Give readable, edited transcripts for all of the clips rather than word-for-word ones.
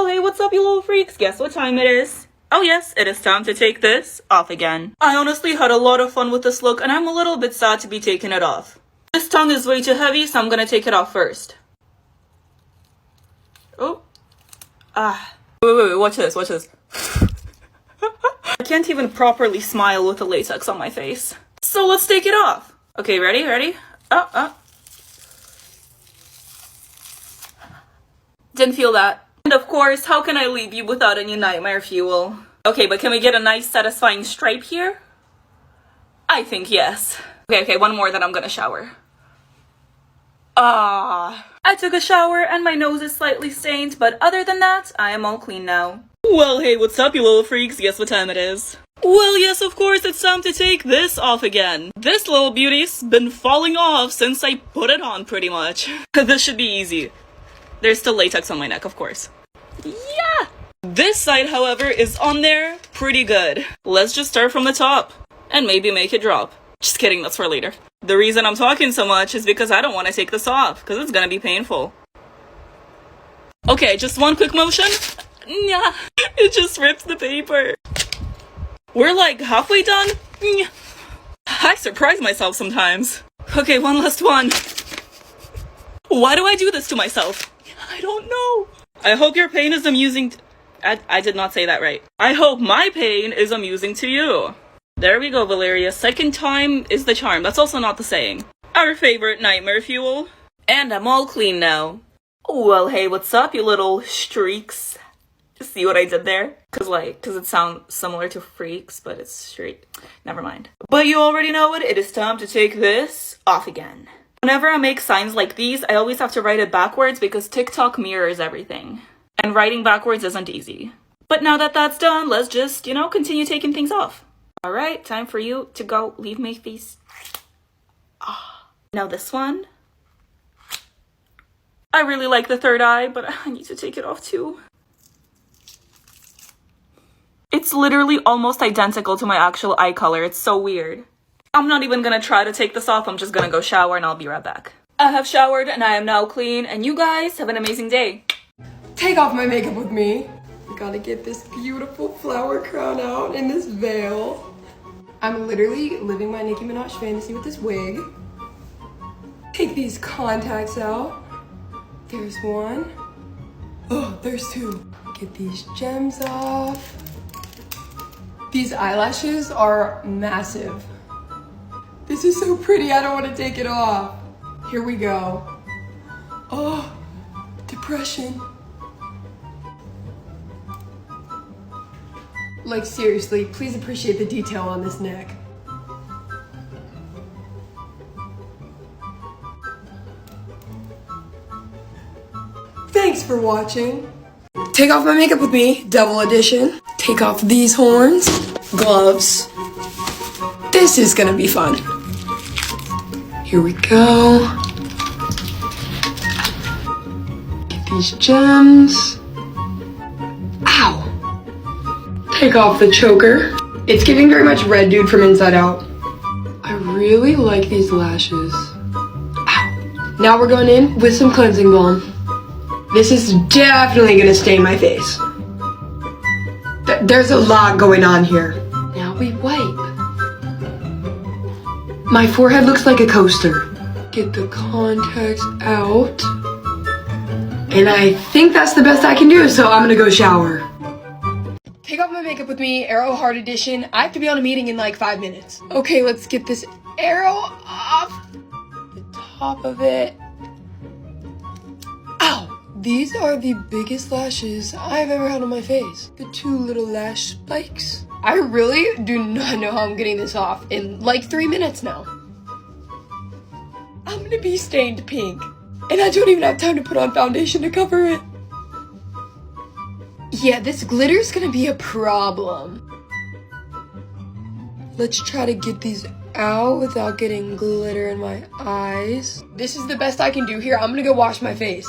Well, hey, what's up, you little freaks? Guess what time it is? Oh yes, it is time to take this off again. I honestly had a lot of fun with this look, and I'm a little bit sad to be taking it off. This tongue is way too heavy, so I'm gonna take it off first. Oh. Wait, watch this. I can't even properly smile with the latex on my face. So let's take it off. Okay, ready? Didn't feel that. And of course, how can I leave you without any nightmare fuel? Okay, but can we get a nice satisfying stripe here? I think yes. Okay, one more, then I'm gonna shower. I took a shower and my nose is slightly stained, but other than that, I am all clean now. Well, hey, what's up, you little freaks? Guess what time it is? Well, yes, of course, it's time to take this off again. This little beauty's been falling off since I put it on, pretty much. This should be easy. There's still latex on my neck, of course. Yeah! This side, however, is on there pretty good. Let's just start from the top and maybe make it drop. Just kidding, that's for later. The reason I'm talking so much is because I don't want to take this off, because it's gonna be painful. Okay, just one quick motion. Yeah, it just rips the paper. We're like halfway done. I surprise myself sometimes. Okay, one last one. Why do I do this to myself? I don't know. I hope your pain is amusing. I did not say that right. I hope my pain is amusing to you. There we go, Valeria. Second time is the charm. That's also not the saying. Our favorite nightmare fuel. And I'm all clean now. Well, hey, what's up, you little streaks? See what I did there? Cause it sounds similar to freaks, but it's straight. Never mind. But you already know it. It is time to take this off again. Whenever I make signs like these, I always have to write it backwards because TikTok mirrors everything. And writing backwards isn't easy. But now that that's done, let's just, continue taking things off. Alright, time for you to go leave my face. Now this one. I really like the third eye, but I need to take it off too. It's literally almost identical to my actual eye color. It's so weird. I'm not even gonna try to take this off. I'm just gonna go shower and I'll be right back. I have showered and I am now clean, and you guys have an amazing day. Take off my makeup with me. I gotta get this beautiful flower crown out and this veil. I'm literally living my Nicki Minaj fantasy with this wig. Take these contacts out. There's one. Oh, there's two. Get these gems off. These eyelashes are massive. This is so pretty, I don't want to take it off. Here we go. Oh, depression. Like seriously, please appreciate the detail on this neck. Thanks for watching. Take off my makeup with me, double edition. Take off these horns, gloves. This is gonna be fun. Here we go. Get these gems. Ow! Take off the choker. It's giving very much Red Dude from Inside Out. I really like these lashes. Ow! Now we're going in with some cleansing balm. This is definitely gonna stain my face. There's a lot going on here. Now we wipe. My forehead looks like a coaster. Get the contacts out. And I think that's the best I can do, so I'm gonna go shower. Take off my makeup with me, Arrow Heart Edition. I have to be on a meeting in like 5 minutes. Okay, let's get this arrow off the top of it. Ow! These are the biggest lashes I've ever had on my face. The two little lash spikes. I really do not know how I'm getting this off in like 3 minutes now. I'm gonna be stained pink, and I don't even have time to put on foundation to cover it. Yeah, this glitter's gonna be a problem. Let's try to get these out without getting glitter in my eyes. This is the best I can do here. I'm gonna go wash my face.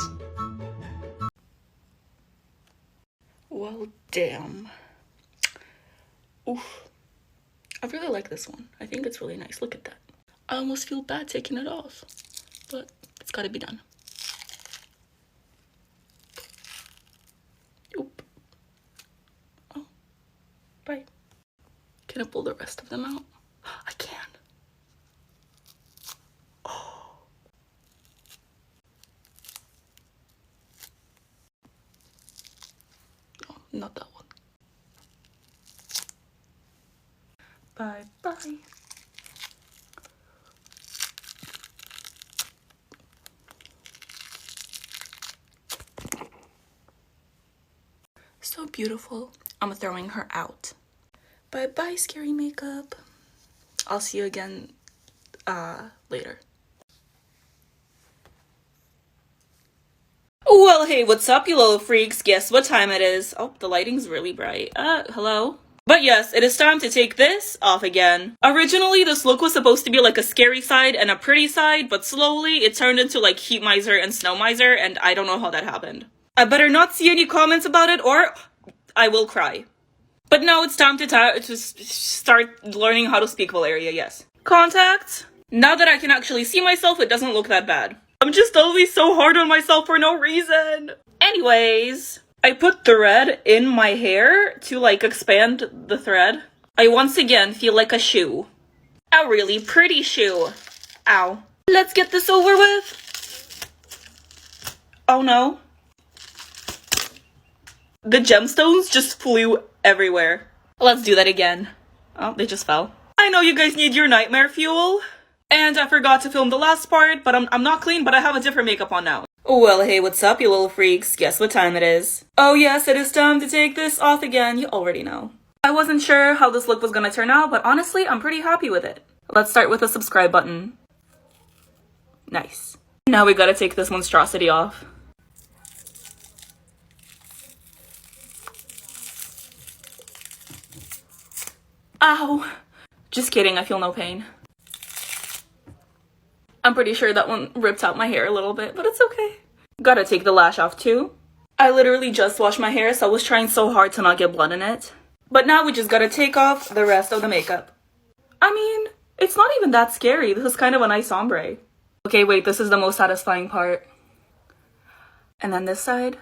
Well, damn. Oof. I really like this one. I think it's really nice. Look at that. I almost feel bad taking it off, but it's gotta be done. Oop. try. Can I pull the rest of them out? I can. Oh. Oh, not that one. Bye bye. So beautiful. I'm throwing her out. Bye bye, scary makeup. I'll see you again later. Well, hey, what's up, you little freaks? Guess what time it is? Oh, the lighting's really bright. Hello? But yes, it is time to take this off again. Originally, this look was supposed to be like a scary side and a pretty side, but slowly it turned into like heat miser and snow miser, and I don't know how that happened. I better not see any comments about it or I will cry. But now it's time to start learning how to speak Valeria, yes. Contact. Now that I can actually see myself, it doesn't look that bad. I'm just always so hard on myself for no reason. Anyways, I put thread in my hair to like expand the thread. I once again feel like a shoe. A really pretty shoe. Ow. Let's get this over with. Oh no. The gemstones just flew everywhere. Let's do that again. Oh, they just fell. I know you guys need your nightmare fuel. And I forgot to film the last part, but I'm not clean, but I have a different makeup on now. Well, hey, what's up, you little freaks? Guess what time it is? Oh yes, it is time to take this off again. You already know. I wasn't sure how this look was gonna turn out, but honestly, I'm pretty happy with it. Let's start with the subscribe button. Nice. Now we gotta take this monstrosity off. Ow! Just kidding, I feel no pain. I'm pretty sure that one ripped out my hair a little bit, but it's okay. Gotta take the lash off too. I literally just washed my hair, so I was trying so hard to not get blood in it. But now we just gotta take off the rest of the makeup. I mean, it's not even that scary. This is kind of a nice ombre. Okay, wait, this is the most satisfying part. And then this side.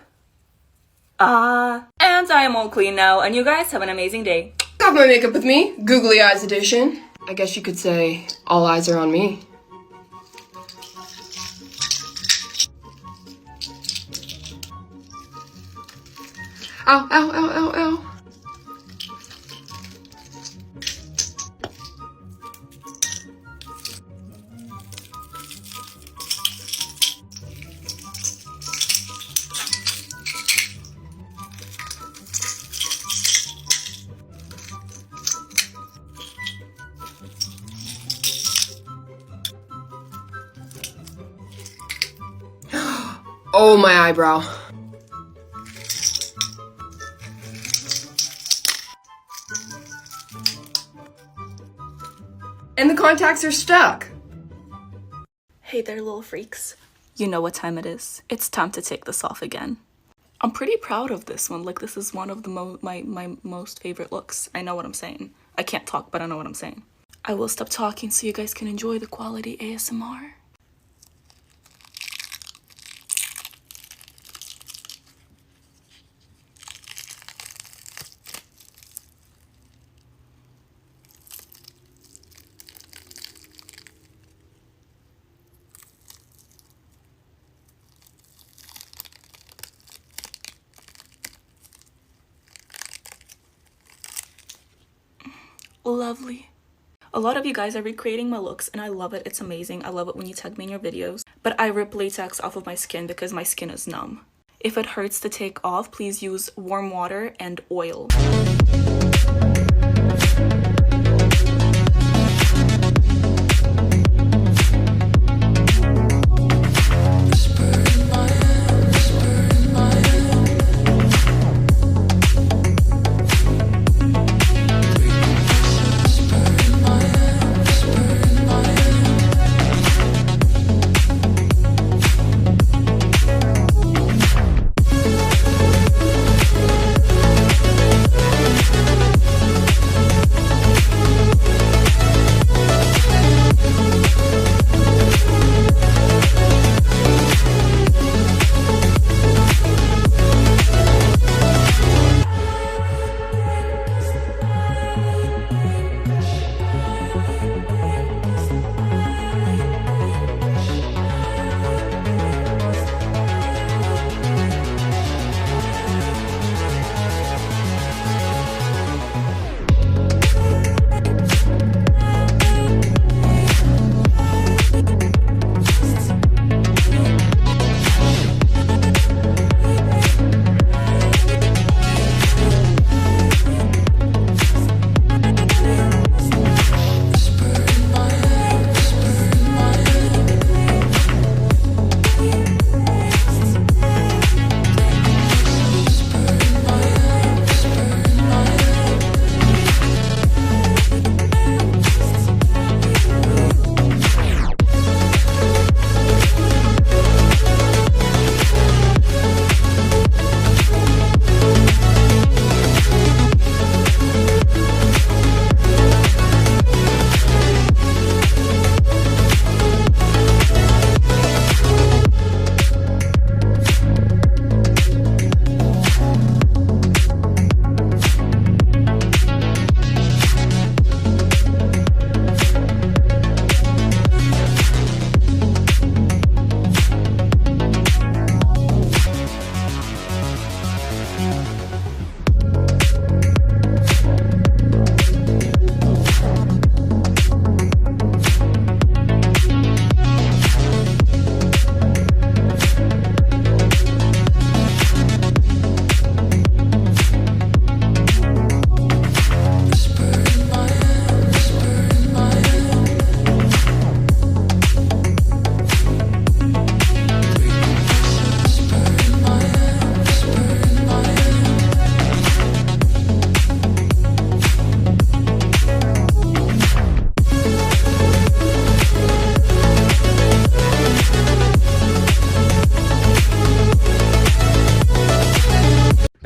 And I am all clean now, and you guys have an amazing day. Got my makeup with me, googly eyes edition. I guess you could say all eyes are on me. Ow, ow, ow, ow, ow. Oh, my eyebrow. And the contacts are stuck. Hey there, little freaks. You know what time it is. It's time to take this off again. I'm pretty proud of this one. Like, this is one of the my most favorite looks. I know what I'm saying. I can't talk, but I know what I'm saying. I will stop talking so you guys can enjoy the quality ASMR. Lovely. A lot of you guys are recreating my looks and I love it. It's amazing. I love it when you tag me in your videos. But I rip latex off of my skin because my skin is numb. If it hurts to take off, please use warm water and oil.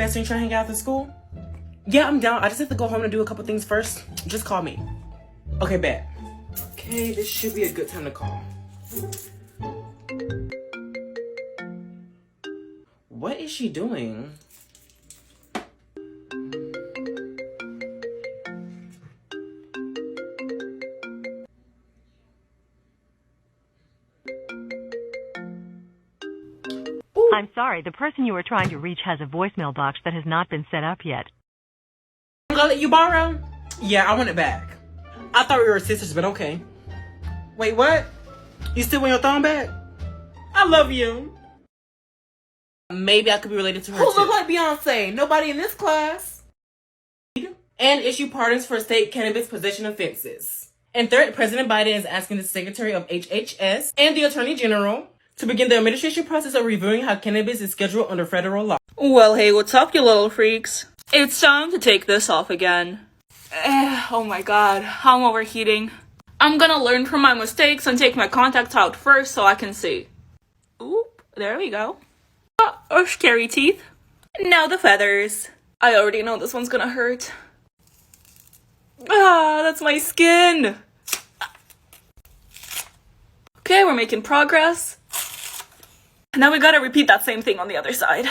faster and try to hang out after school? Yeah, I'm down. I just have to go home and do a couple things first. Just call me. Okay, bet. Okay, this should be a good time to call. What is she doing? I'm sorry, the person you are trying to reach has a voicemail box that has not been set up yet. I'm gonna let you borrow? Yeah, I want it back. I thought we were sisters, but okay. Wait, what? You still want your thumb back? I love you. Maybe I could be related to her. Who look like Beyonce? Nobody in this class. And issue pardons for state cannabis possession offenses. And third, President Biden is asking the Secretary of HHS and the Attorney General to begin the administration process of reviewing how cannabis is scheduled under federal law. Well, hey, what's up, you little freaks? It's time to take this off again. Oh my god, I'm overheating. I'm gonna learn from my mistakes and take my contacts out first so I can see. Oop, there we go. Oh, scary teeth. Now the feathers. I already know this one's gonna hurt. Ah, that's my skin. Okay, we're making progress. Now we gotta repeat that same thing on the other side.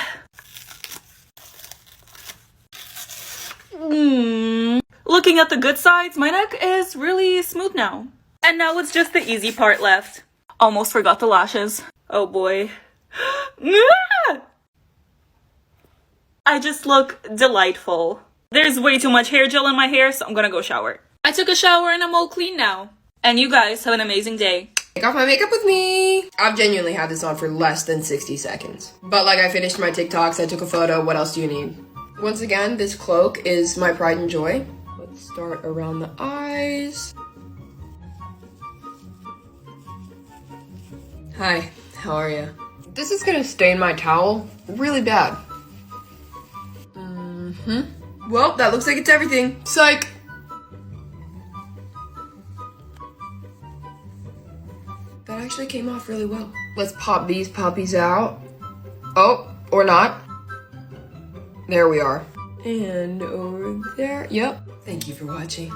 Looking at the good sides, my neck is really smooth now. And now it's just the easy part left. Almost forgot the lashes. Oh boy. I just look delightful. There's way too much hair gel in my hair, so I'm gonna go shower. I took a shower and I'm all clean now. And you guys have an amazing day. Take off my makeup with me. I've genuinely had this on for less than 60 seconds. But like I finished my TikToks, I took a photo. What else do you need? Once again, this cloak is my pride and joy. Let's start around the eyes. Hi, how are you? This is gonna stain my towel really bad. Well, that looks like it's everything. Psych! That actually came off really well. Let's pop these puppies out. Oh, or not. There we are. And over there. Yep. Thank you for watching.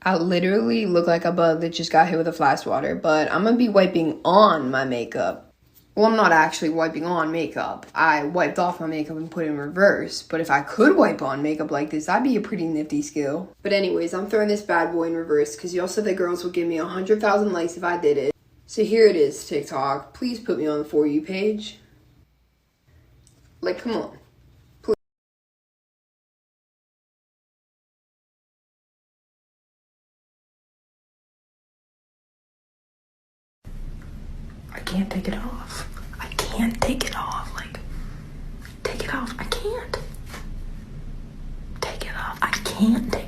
I literally look like a bug that just got hit with a fly swatter, but I'm gonna be wiping on my makeup. Well, I'm not actually wiping on makeup. I wiped off my makeup and put it in reverse, but if I could wipe on makeup like this, that'd be a pretty nifty skill. But anyways, I'm throwing this bad boy in reverse because y'all said that girls would give me 100,000 likes if I did it. So here it is, TikTok. Please put me on the For You page. Like, come on. I can't take it off. I can't take it off. Like, take it off. I can't. Take it off. I can't take